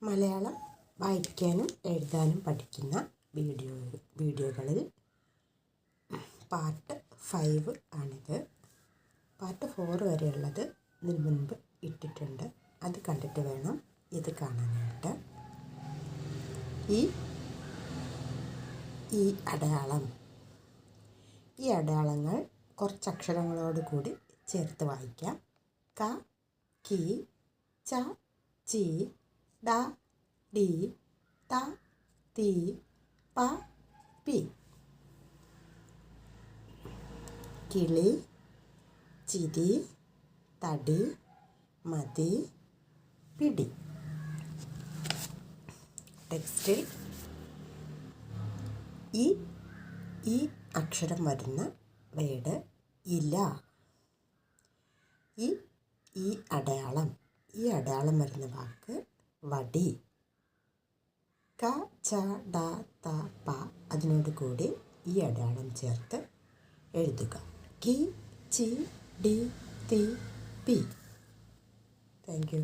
മലയാളം വായിക്കാനും എഴുതാനും പഠിക്കുന്ന വീഡിയോകളിൽ പാർട്ട് 5 ആണിത്. പാർട്ട് 4 വരെയുള്ളത് ഇതിന് മുൻപ് ഇട്ടിട്ടുണ്ട്. അത് കണ്ടിട്ട് വേണം ഇത് കാണാനായിട്ട്. ഈ അടയാളം, ഈ അടയാളങ്ങൾ കുറച്ച് അക്ഷരങ്ങളോട് കൂടി ചേർത്ത് വായിക്കാം. ക, കി, ച, ചി, ഡ, ഡി, ത, തി, പ, പി. കിളി, ചിരി, തടി, മതി, പിടി. ടെക്സ്റ്റിൽ ഈ അക്ഷരം വരുന്ന വേർഡ് ഇല. ഈ അടയാളം വരുന്ന വാക്ക് വടി. ക, ച, ഡ, ത, പ അതിനോട് കൂടി ഈ അടയാളം ചേർത്ത് എഴുതുക. കി, ചി, ഡി, തി, പി. Thank you.